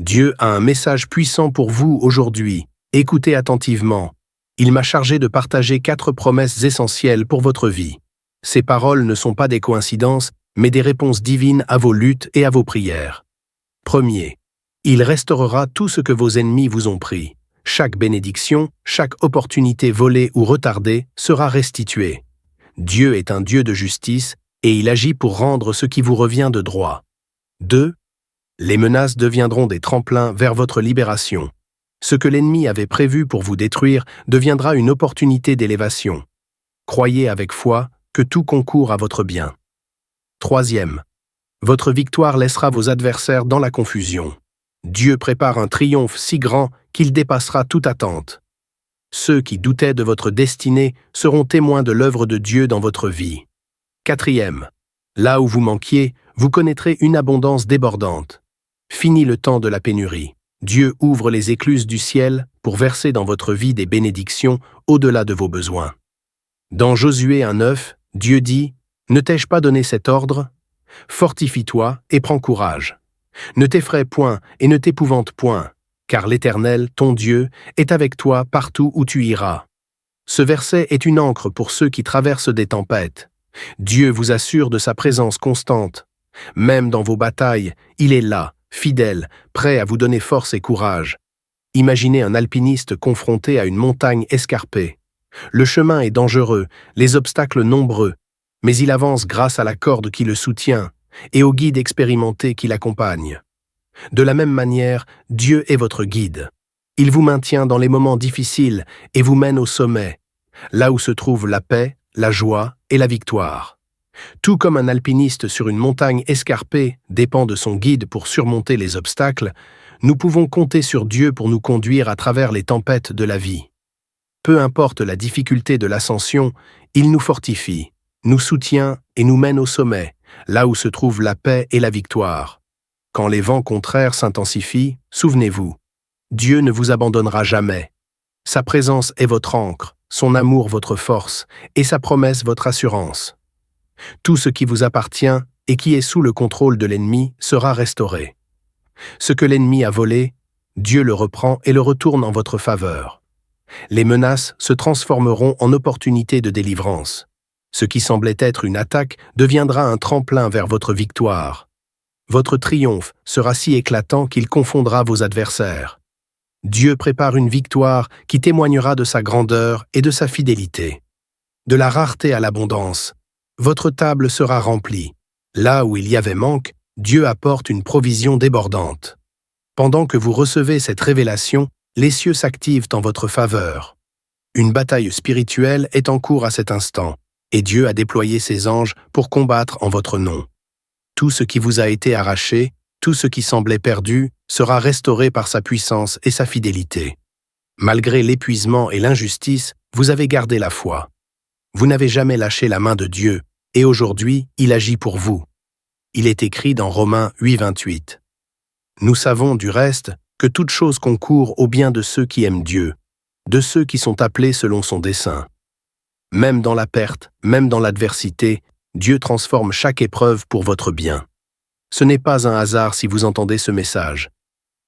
Dieu a un message puissant pour vous aujourd'hui. Écoutez attentivement. Il m'a chargé de partager 4 promesses essentielles pour votre vie. Ces paroles ne sont pas des coïncidences, mais des réponses divines à vos luttes et à vos prières. Premier, il restaurera tout ce que vos ennemis vous ont pris. Chaque bénédiction, chaque opportunité volée ou retardée sera restituée. Dieu est un Dieu de justice et il agit pour rendre ce qui vous revient de droit. 2. Les menaces deviendront des tremplins vers votre libération. Ce que l'ennemi avait prévu pour vous détruire deviendra une opportunité d'élévation. Croyez avec foi que tout concourt à votre bien. 3. Votre victoire laissera vos adversaires dans la confusion. Dieu prépare un triomphe si grand qu'il dépassera toute attente. Ceux qui doutaient de votre destinée seront témoins de l'œuvre de Dieu dans votre vie. 4. Là où vous manquiez, vous connaîtrez une abondance débordante. Fini le temps de la pénurie. Dieu ouvre les écluses du ciel pour verser dans votre vie des bénédictions au-delà de vos besoins. Dans Josué 1:9, Dieu dit « Ne t'ai-je pas donné cet ordre ? Fortifie-toi et prends courage. Ne t'effraie point et ne t'épouvante point, car l'Éternel, ton Dieu, est avec toi partout où tu iras. » Ce verset est une ancre pour ceux qui traversent des tempêtes. Dieu vous assure de sa présence constante. Même dans vos batailles, il est là, fidèle, prêt à vous donner force et courage. Imaginez un alpiniste confronté à une montagne escarpée. Le chemin est dangereux, les obstacles nombreux, mais il avance grâce à la corde qui le soutient et au guide expérimenté qui l'accompagne. De la même manière, Dieu est votre guide. Il vous maintient dans les moments difficiles et vous mène au sommet, là où se trouve la paix, la joie et la victoire. Tout comme un alpiniste sur une montagne escarpée dépend de son guide pour surmonter les obstacles, nous pouvons compter sur Dieu pour nous conduire à travers les tempêtes de la vie. Peu importe la difficulté de l'ascension, il nous fortifie, nous soutient et nous mène au sommet, là où se trouve la paix et la victoire. Quand les vents contraires s'intensifient, souvenez-vous, Dieu ne vous abandonnera jamais. Sa présence est votre ancre, son amour votre force et sa promesse votre assurance. Tout ce qui vous appartient et qui est sous le contrôle de l'ennemi sera restauré. Ce que l'ennemi a volé, Dieu le reprend et le retourne en votre faveur. Les menaces se transformeront en opportunités de délivrance. Ce qui semblait être une attaque deviendra un tremplin vers votre victoire. Votre triomphe sera si éclatant qu'il confondra vos adversaires. Dieu prépare une victoire qui témoignera de sa grandeur et de sa fidélité. De la rareté à l'abondance, votre table sera remplie. Là où il y avait manque, Dieu apporte une provision débordante. Pendant que vous recevez cette révélation, les cieux s'activent en votre faveur. Une bataille spirituelle est en cours à cet instant, et Dieu a déployé ses anges pour combattre en votre nom. Tout ce qui vous a été arraché, tout ce qui semblait perdu, sera restauré par sa puissance et sa fidélité. Malgré l'épuisement et l'injustice, vous avez gardé la foi. Vous n'avez jamais lâché la main de Dieu, et aujourd'hui, il agit pour vous. Il est écrit dans Romains 8:28. Nous savons, du reste, que toute chose concourt au bien de ceux qui aiment Dieu, de ceux qui sont appelés selon son dessein. Même dans la perte, même dans l'adversité, Dieu transforme chaque épreuve pour votre bien. Ce n'est pas un hasard si vous entendez ce message.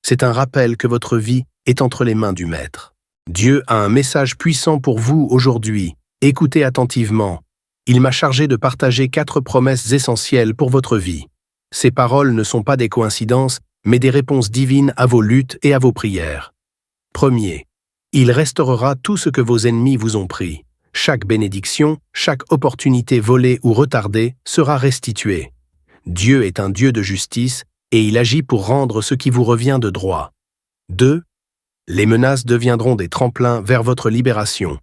C'est un rappel que votre vie est entre les mains du Maître. Dieu a un message puissant pour vous aujourd'hui. Écoutez attentivement. Il m'a chargé de partager 4 promesses essentielles pour votre vie. Ces paroles ne sont pas des coïncidences, mais des réponses divines à vos luttes et à vos prières. Premier, il restaurera tout ce que vos ennemis vous ont pris. Chaque bénédiction, chaque opportunité volée ou retardée sera restituée. Dieu est un Dieu de justice et il agit pour rendre ce qui vous revient de droit. 2. Les menaces deviendront des tremplins vers votre libération.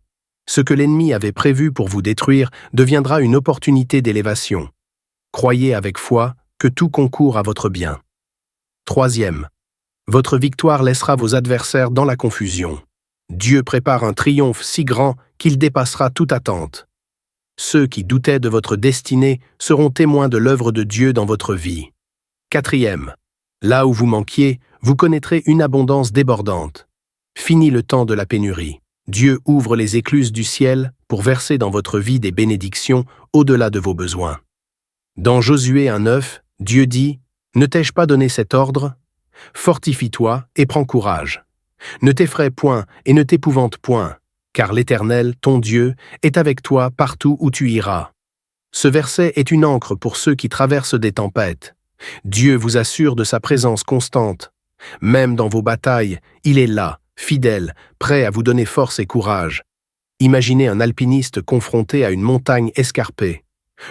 Ce que l'ennemi avait prévu pour vous détruire deviendra une opportunité d'élévation. Croyez avec foi que tout concourt à votre bien. 3. Votre victoire laissera vos adversaires dans la confusion. Dieu prépare un triomphe si grand qu'il dépassera toute attente. Ceux qui doutaient de votre destinée seront témoins de l'œuvre de Dieu dans votre vie. 4. Là où vous manquiez, vous connaîtrez une abondance débordante. Fini le temps de la pénurie. Dieu ouvre les écluses du ciel pour verser dans votre vie des bénédictions au-delà de vos besoins. Dans Josué 1:9, Dieu dit « Ne t'ai-je pas donné cet ordre ? Fortifie-toi et prends courage. Ne t'effraie point et ne t'épouvante point, car l'Éternel, ton Dieu, est avec toi partout où tu iras. Ce verset est une ancre pour ceux qui traversent des tempêtes. Dieu vous assure de sa présence constante. Même dans vos batailles, il est là, fidèle, prêt à vous donner force et courage. Imaginez un alpiniste confronté à une montagne escarpée.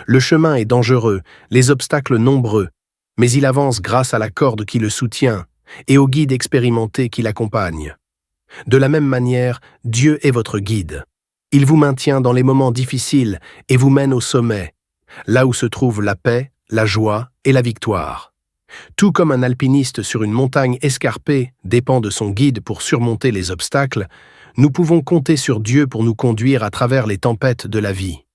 Le chemin est dangereux, les obstacles nombreux, mais il avance grâce à la corde qui le soutient et au guide expérimenté qui l'accompagne. De la même manière, Dieu est votre guide. Il vous maintient dans les moments difficiles et vous mène au sommet, là où se trouvent la paix, la joie et la victoire. Tout comme un alpiniste sur une montagne escarpée dépend de son guide pour surmonter les obstacles, nous pouvons compter sur Dieu pour nous conduire à travers les tempêtes de la vie.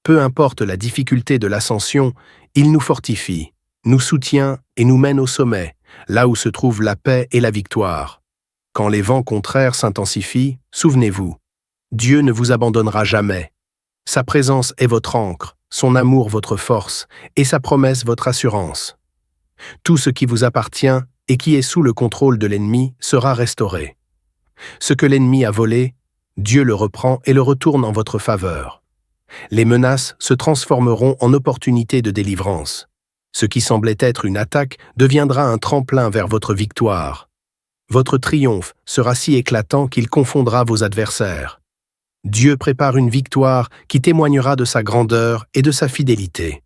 Peu importe la difficulté de l'ascension, il nous fortifie, nous soutient et nous mène au sommet, là où se trouvent la paix et la victoire. Quand les vents contraires s'intensifient, souvenez-vous, Dieu ne vous abandonnera jamais. Sa présence est votre ancre, son amour votre force, et sa promesse votre assurance. Tout ce qui vous appartient et qui est sous le contrôle de l'ennemi sera restauré. Ce que l'ennemi a volé, Dieu le reprend et le retourne en votre faveur. Les menaces se transformeront en opportunités de délivrance. Ce qui semblait être une attaque deviendra un tremplin vers votre victoire. Votre triomphe sera si éclatant qu'il confondra vos adversaires. Dieu prépare une victoire qui témoignera de sa grandeur et de sa fidélité.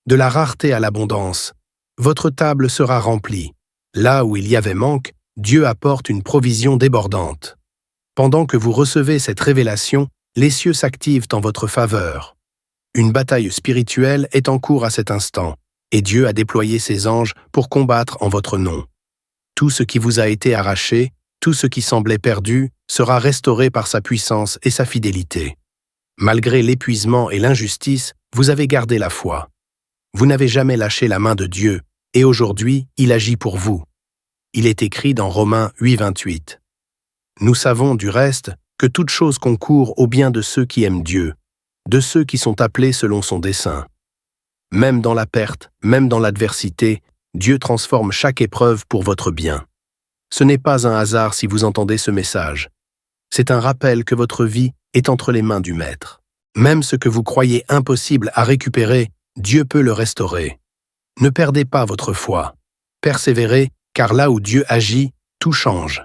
De la rareté à l'abondance, votre table sera remplie. Là où il y avait manque, Dieu apporte une provision débordante. Pendant que vous recevez cette révélation, les cieux s'activent en votre faveur. Une bataille spirituelle est en cours à cet instant, et Dieu a déployé ses anges pour combattre en votre nom. Tout ce qui vous a été arraché, tout ce qui semblait perdu, sera restauré par sa puissance et sa fidélité. Malgré l'épuisement et l'injustice, vous avez gardé la foi. Vous n'avez jamais lâché la main de Dieu, et aujourd'hui, il agit pour vous. Il est écrit dans Romains 8:28. Nous savons, du reste, que toute chose concourt au bien de ceux qui aiment Dieu, de ceux qui sont appelés selon son dessein. Même dans la perte, même dans l'adversité, Dieu transforme chaque épreuve pour votre bien. Ce n'est pas un hasard si vous entendez ce message. C'est un rappel que votre vie est entre les mains du Maître. Même ce que vous croyez impossible à récupérer, Dieu peut le restaurer. Ne perdez pas votre foi. Persévérez, car là où Dieu agit, tout change.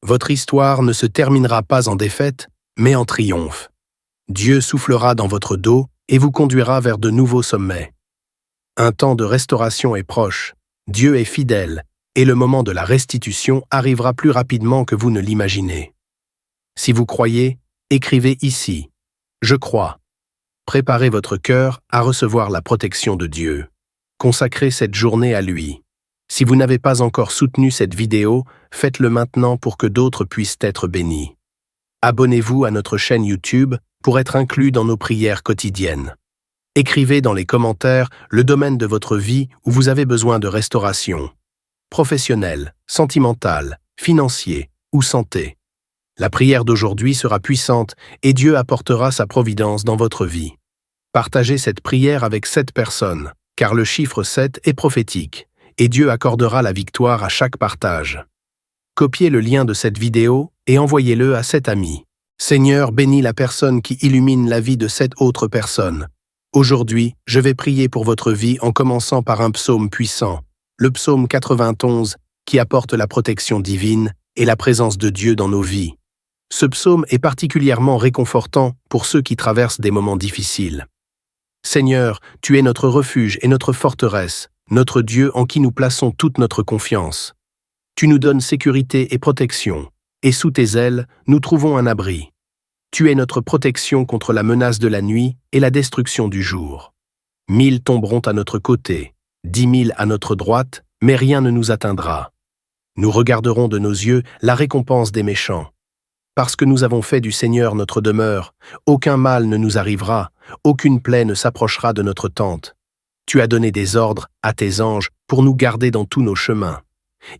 Votre histoire ne se terminera pas en défaite, mais en triomphe. Dieu soufflera dans votre dos et vous conduira vers de nouveaux sommets. Un temps de restauration est proche, Dieu est fidèle, et le moment de la restitution arrivera plus rapidement que vous ne l'imaginez. Si vous croyez, écrivez ici « Je crois ». Préparez votre cœur à recevoir la protection de Dieu. Consacrez cette journée à lui. Si vous n'avez pas encore soutenu cette vidéo, faites-le maintenant pour que d'autres puissent être bénis. Abonnez-vous à notre chaîne YouTube pour être inclus dans nos prières quotidiennes. Écrivez dans les commentaires le domaine de votre vie où vous avez besoin de restauration. Professionnel, sentimental, financier ou santé. La prière d'aujourd'hui sera puissante et Dieu apportera sa providence dans votre vie. Partagez cette prière avec 7 personnes, car le chiffre 7 est prophétique, et Dieu accordera la victoire à chaque partage. Copiez le lien de cette vidéo et envoyez-le à 7 amis. Seigneur, bénis la personne qui illumine la vie de 7 autres personnes. Aujourd'hui, je vais prier pour votre vie en commençant par un psaume puissant, le psaume 91, qui apporte la protection divine et la présence de Dieu dans nos vies. Ce psaume est particulièrement réconfortant pour ceux qui traversent des moments difficiles. Seigneur, tu es notre refuge et notre forteresse, notre Dieu en qui nous plaçons toute notre confiance. Tu nous donnes sécurité et protection, et sous tes ailes, nous trouvons un abri. Tu es notre protection contre la menace de la nuit et la destruction du jour. 1000 tomberont à notre côté, 10 000 à notre droite, mais rien ne nous atteindra. Nous regarderons de nos yeux la récompense des méchants. Parce que nous avons fait du Seigneur notre demeure, aucun mal ne nous arrivera, aucune plaie ne s'approchera de notre tente. Tu as donné des ordres à tes anges pour nous garder dans tous nos chemins.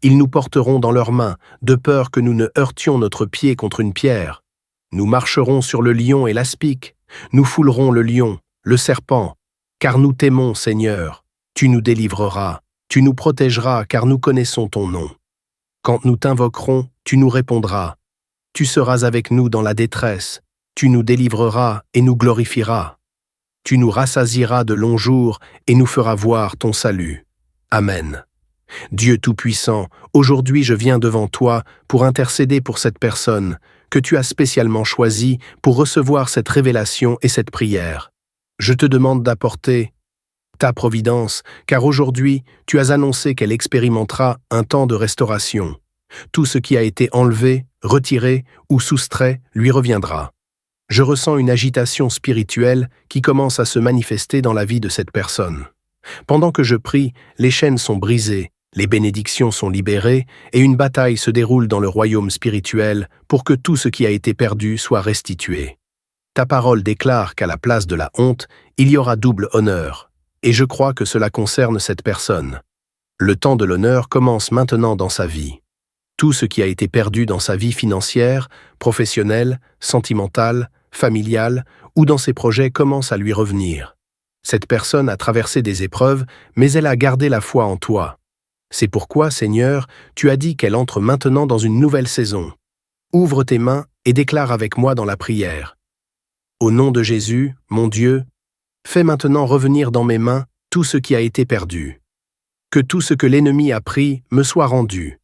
Ils nous porteront dans leurs mains, de peur que nous ne heurtions notre pied contre une pierre. Nous marcherons sur le lion et l'aspic, nous foulerons le lion, le serpent, car nous t'aimons, Seigneur, tu nous délivreras. Tu nous protégeras car nous connaissons ton nom. Quand nous t'invoquerons, tu nous répondras. Tu seras avec nous dans la détresse, tu nous délivreras et nous glorifieras. Tu nous rassasieras de longs jours et nous feras voir ton salut. Amen. Dieu Tout-Puissant, aujourd'hui je viens devant toi pour intercéder pour cette personne que tu as spécialement choisie pour recevoir cette révélation et cette prière. Je te demande d'apporter ta providence, car aujourd'hui tu as annoncé qu'elle expérimentera un temps de restauration. Tout ce qui a été enlevé, retiré ou soustrait lui reviendra. Je ressens une agitation spirituelle qui commence à se manifester dans la vie de cette personne. Pendant que je prie, les chaînes sont brisées, les bénédictions sont libérées et une bataille se déroule dans le royaume spirituel pour que tout ce qui a été perdu soit restitué. Ta parole déclare qu'à la place de la honte, il y aura double honneur, et je crois que cela concerne cette personne. Le temps de l'honneur commence maintenant dans sa vie. Tout ce qui a été perdu dans sa vie financière, professionnelle, sentimentale, familiale ou dans ses projets commence à lui revenir. Cette personne a traversé des épreuves, mais elle a gardé la foi en toi. C'est pourquoi, Seigneur, tu as dit qu'elle entre maintenant dans une nouvelle saison. Ouvre tes mains et déclare avec moi dans la prière. Au nom de Jésus, mon Dieu, fais maintenant revenir dans mes mains tout ce qui a été perdu. Que tout ce que l'ennemi a pris me soit rendu.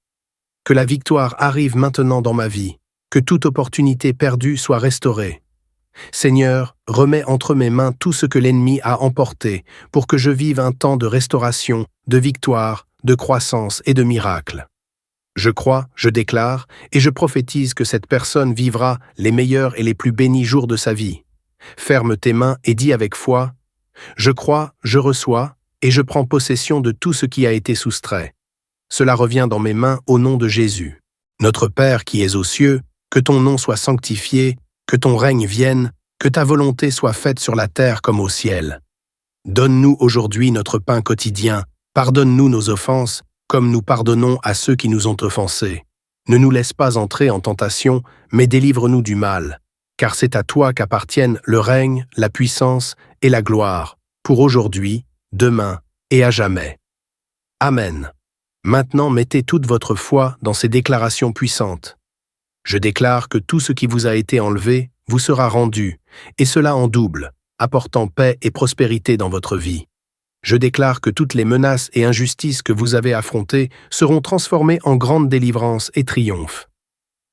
Que la victoire arrive maintenant dans ma vie. Que toute opportunité perdue soit restaurée. Seigneur, remets entre mes mains tout ce que l'ennemi a emporté pour que je vive un temps de restauration, de victoire, de croissance et de miracle. Je crois, je déclare et je prophétise que cette personne vivra les meilleurs et les plus bénis jours de sa vie. Ferme tes mains et dis avec foi, « Je crois, je reçois et je prends possession de tout ce qui a été soustrait. Cela revient dans mes mains au nom de Jésus. Notre Père qui es aux cieux, que ton nom soit sanctifié, que ton règne vienne, que ta volonté soit faite sur la terre comme au ciel. Donne-nous aujourd'hui notre pain quotidien, pardonne-nous nos offenses, comme nous pardonnons à ceux qui nous ont offensés. Ne nous laisse pas entrer en tentation, mais délivre-nous du mal, car c'est à toi qu'appartiennent le règne, la puissance et la gloire, pour aujourd'hui, demain et à jamais. Amen. Maintenant mettez toute votre foi dans ces déclarations puissantes. Je déclare que tout ce qui vous a été enlevé vous sera rendu, et cela en double, apportant paix et prospérité dans votre vie. Je déclare que toutes les menaces et injustices que vous avez affrontées seront transformées en grande délivrance et triomphe.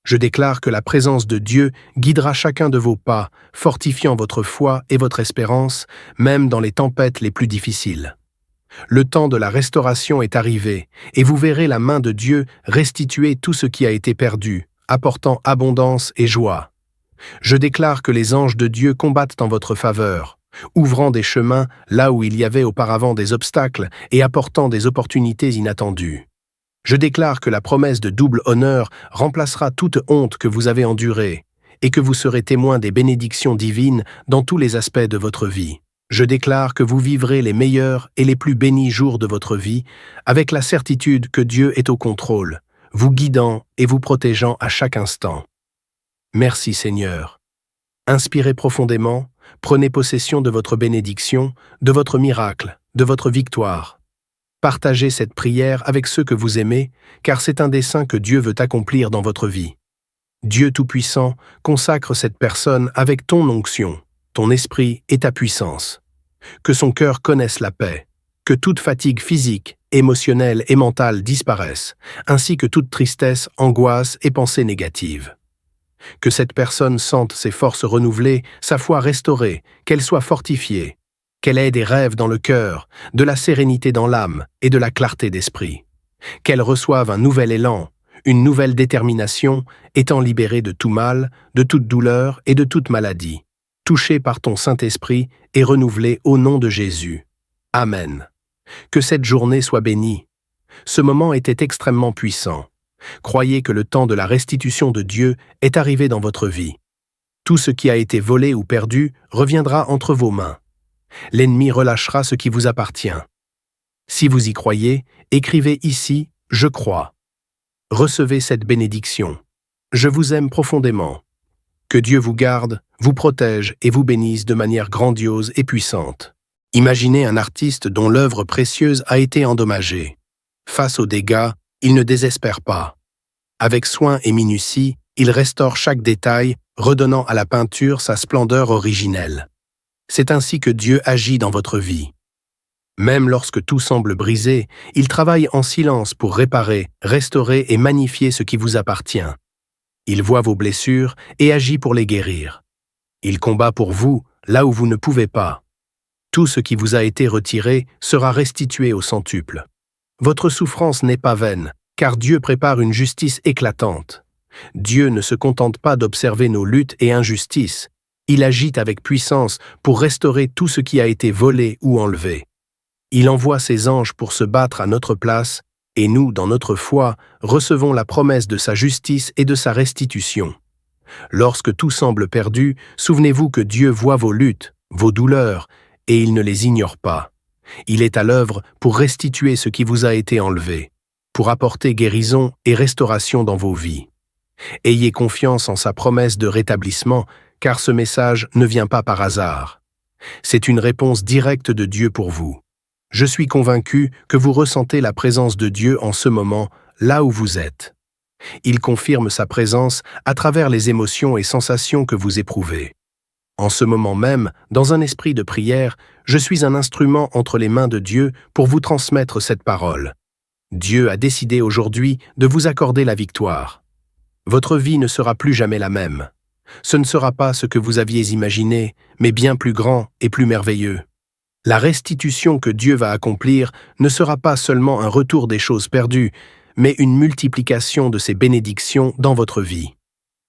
Je déclare que la présence de Dieu guidera chacun de vos pas, fortifiant votre foi et votre espérance, même dans les tempêtes les plus difficiles. Le temps de la restauration est arrivé, et vous verrez la main de Dieu restituer tout ce qui a été perdu, apportant abondance et joie. Je déclare que les anges de Dieu combattent en votre faveur, ouvrant des chemins là où il y avait auparavant des obstacles et apportant des opportunités inattendues. Je déclare que la promesse de double honneur remplacera toute honte que vous avez endurée et que vous serez témoin des bénédictions divines dans tous les aspects de votre vie. Je déclare que vous vivrez les meilleurs et les plus bénis jours de votre vie avec la certitude que Dieu est au contrôle, vous guidant et vous protégeant à chaque instant. Merci Seigneur. Inspirez profondément, prenez possession de votre bénédiction, de votre miracle, de votre victoire. Partagez cette prière avec ceux que vous aimez, car c'est un dessein que Dieu veut accomplir dans votre vie. Dieu Tout-Puissant, consacre cette personne avec ton onction, ton esprit et ta puissance. Que son cœur connaisse la paix, que toute fatigue physique, émotionnelle et mentale disparaisse, ainsi que toute tristesse, angoisse et pensée négative. Que cette personne sente ses forces renouvelées, sa foi restaurée, qu'elle soit fortifiée, qu'elle ait des rêves dans le cœur, de la sérénité dans l'âme et de la clarté d'esprit. Qu'elle reçoive un nouvel élan, une nouvelle détermination, étant libérée de tout mal, de toute douleur et de toute maladie, touchée par ton Saint-Esprit et renouvelée au nom de Jésus. Amen. Que cette journée soit bénie. Ce moment était extrêmement puissant. Croyez que le temps de la restitution de Dieu est arrivé dans votre vie. Tout ce qui a été volé ou perdu reviendra entre vos mains. L'ennemi relâchera ce qui vous appartient. Si vous y croyez, écrivez ici « Je crois ». Recevez cette bénédiction. Je vous aime profondément. Que Dieu vous garde, vous protège et vous bénisse de manière grandiose et puissante. Imaginez un artiste dont l'œuvre précieuse a été endommagée. Face aux dégâts, il ne désespère pas. Avec soin et minutie, il restaure chaque détail, redonnant à la peinture sa splendeur originelle. C'est ainsi que Dieu agit dans votre vie. Même lorsque tout semble brisé, il travaille en silence pour réparer, restaurer et magnifier ce qui vous appartient. Il voit vos blessures et agit pour les guérir. Il combat pour vous là où vous ne pouvez pas. Tout ce qui vous a été retiré sera restitué au centuple. Votre souffrance n'est pas vaine, car Dieu prépare une justice éclatante. Dieu ne se contente pas d'observer nos luttes et injustices. Il agit avec puissance pour restaurer tout ce qui a été volé ou enlevé. Il envoie ses anges pour se battre à notre place, et nous, dans notre foi, recevons la promesse de sa justice et de sa restitution. Lorsque tout semble perdu, souvenez-vous que Dieu voit vos luttes, vos douleurs, et il ne les ignore pas. Il est à l'œuvre pour restituer ce qui vous a été enlevé, pour apporter guérison et restauration dans vos vies. Ayez confiance en sa promesse de rétablissement, car ce message ne vient pas par hasard. C'est une réponse directe de Dieu pour vous. Je suis convaincu que vous ressentez la présence de Dieu en ce moment, là où vous êtes. Il confirme sa présence à travers les émotions et sensations que vous éprouvez. En ce moment même, dans un esprit de prière, je suis un instrument entre les mains de Dieu pour vous transmettre cette parole. Dieu a décidé aujourd'hui de vous accorder la victoire. Votre vie ne sera plus jamais la même. Ce ne sera pas ce que vous aviez imaginé, mais bien plus grand et plus merveilleux. La restitution que Dieu va accomplir ne sera pas seulement un retour des choses perdues, mais une multiplication de ses bénédictions dans votre vie.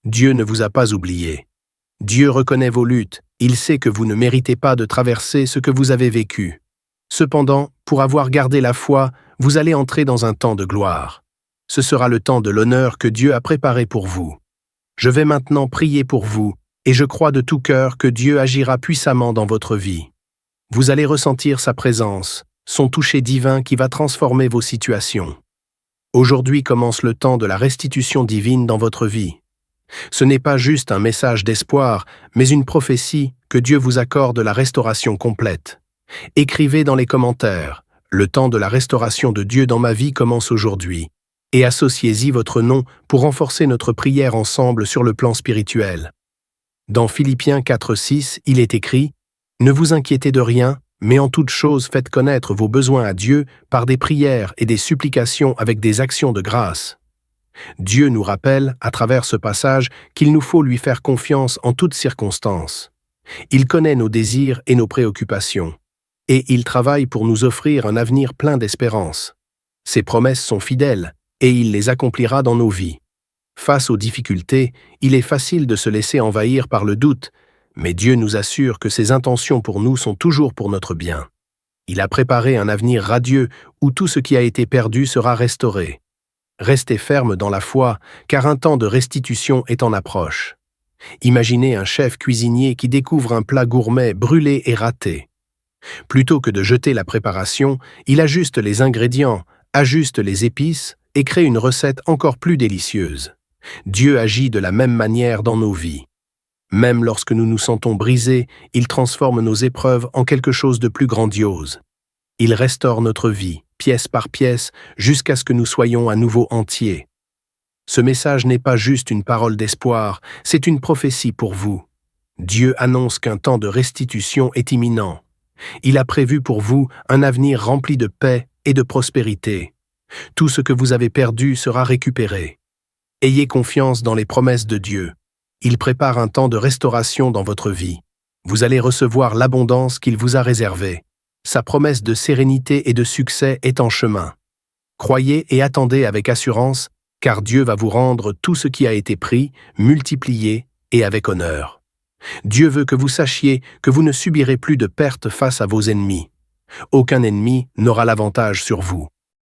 Dieu ne vous a pas oublié. Dieu reconnaît vos luttes, il sait que vous ne méritez pas de traverser ce que vous avez vécu. Cependant, pour avoir gardé la foi, vous allez entrer dans un temps de gloire. Ce sera le temps de l'honneur que Dieu a préparé pour vous. Je vais maintenant prier pour vous, et je crois de tout cœur que Dieu agira puissamment dans votre vie. Vous allez ressentir sa présence, son toucher divin qui va transformer vos situations. Aujourd'hui commence le temps de la restitution divine dans votre vie. Ce n'est pas juste un message d'espoir, mais une prophétie que Dieu vous accorde la restauration complète. Écrivez dans les commentaires « Le temps de la restauration de Dieu dans ma vie commence aujourd'hui » et associez-y votre nom pour renforcer notre prière ensemble sur le plan spirituel. Dans Philippiens 4:6, il est écrit « Ne vous inquiétez de rien, mais en toute chose faites connaître vos besoins à Dieu par des prières et des supplications avec des actions de grâce. » Dieu nous rappelle, à travers ce passage, qu'il nous faut lui faire confiance en toutes circonstances. Il connaît nos désirs et nos préoccupations, et il travaille pour nous offrir un avenir plein d'espérance. Ses promesses sont fidèles, et il les accomplira dans nos vies. Face aux difficultés, il est facile de se laisser envahir par le doute, mais Dieu nous assure que ses intentions pour nous sont toujours pour notre bien. Il a préparé un avenir radieux où tout ce qui a été perdu sera restauré. Restez ferme dans la foi, car un temps de restitution est en approche. Imaginez un chef cuisinier qui découvre un plat gourmet brûlé et raté. Plutôt que de jeter la préparation, il ajuste les ingrédients, ajuste les épices et crée une recette encore plus délicieuse. Dieu agit de la même manière dans nos vies. Même lorsque nous nous sentons brisés, il transforme nos épreuves en quelque chose de plus grandiose. Il restaure notre vie, pièce par pièce, jusqu'à ce que nous soyons à nouveau entiers. Ce message n'est pas juste une parole d'espoir, c'est une prophétie pour vous. Dieu annonce qu'un temps de restitution est imminent. Il a prévu pour vous un avenir rempli de paix et de prospérité. Tout ce que vous avez perdu sera récupéré. Ayez confiance dans les promesses de Dieu. Il prépare un temps de restauration dans votre vie. Vous allez recevoir l'abondance qu'il vous a réservée. Sa promesse de sérénité et de succès est en chemin. Croyez et attendez avec assurance, car Dieu va vous rendre tout ce qui a été pris, multiplié et avec honneur. Dieu veut que vous sachiez que vous ne subirez plus de pertes face à vos ennemis. Aucun ennemi n'aura l'avantage sur vous.